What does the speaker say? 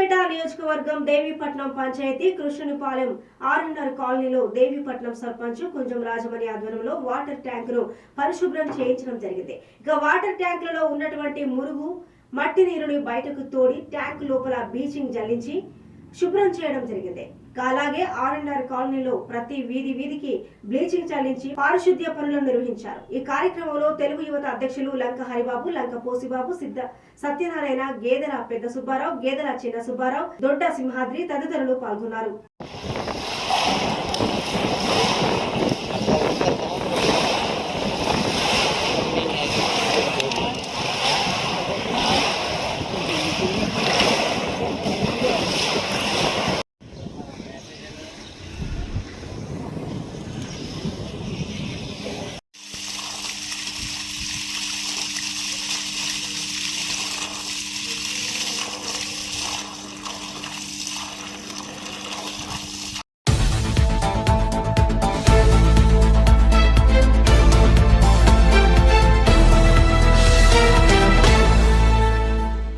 సిద్దిపేట నియోజకవర్గం దేవీపట్నం పంచాయతీ కృష్ణునిపాలెం ఆర్ఎన్ఆర్ కాలనీలో దేవీపట్నం సర్పంచ్ కుంజం రాజమణి ఆధ్వర్యంలో వాటర్ ట్యాంకును పరిశుభ్రం చేయించడం జరిగింది. ఇక వాటర్ ట్యాంకులలో ఉన్నటువంటి మురుగు మట్టి నీరుని బయటకు తోడి ట్యాంకు లోపల బ్లీచింగ్ జల్లించి శుభ్రం చేయడం జరిగింది. అలాగే ఆర్ఎన్ఆర్ కాలనీలో ప్రతి వీధికి బ్లీచింగ్ చల్లించి పారిశుద్ధ్య పనులను నిర్వహించారు. ఈ కార్యక్రమంలో తెలుగు యువత అధ్యక్షులు లంక హరిబాబు, లంక పోసిబాబు, సత్యనారాయణ, గేదెల పెద్ద సుబ్బారావు, గేదెల చిన్న సుబ్బారావు, దొడ్డ సింహాద్రి తదితరులు పాల్గొన్నారు.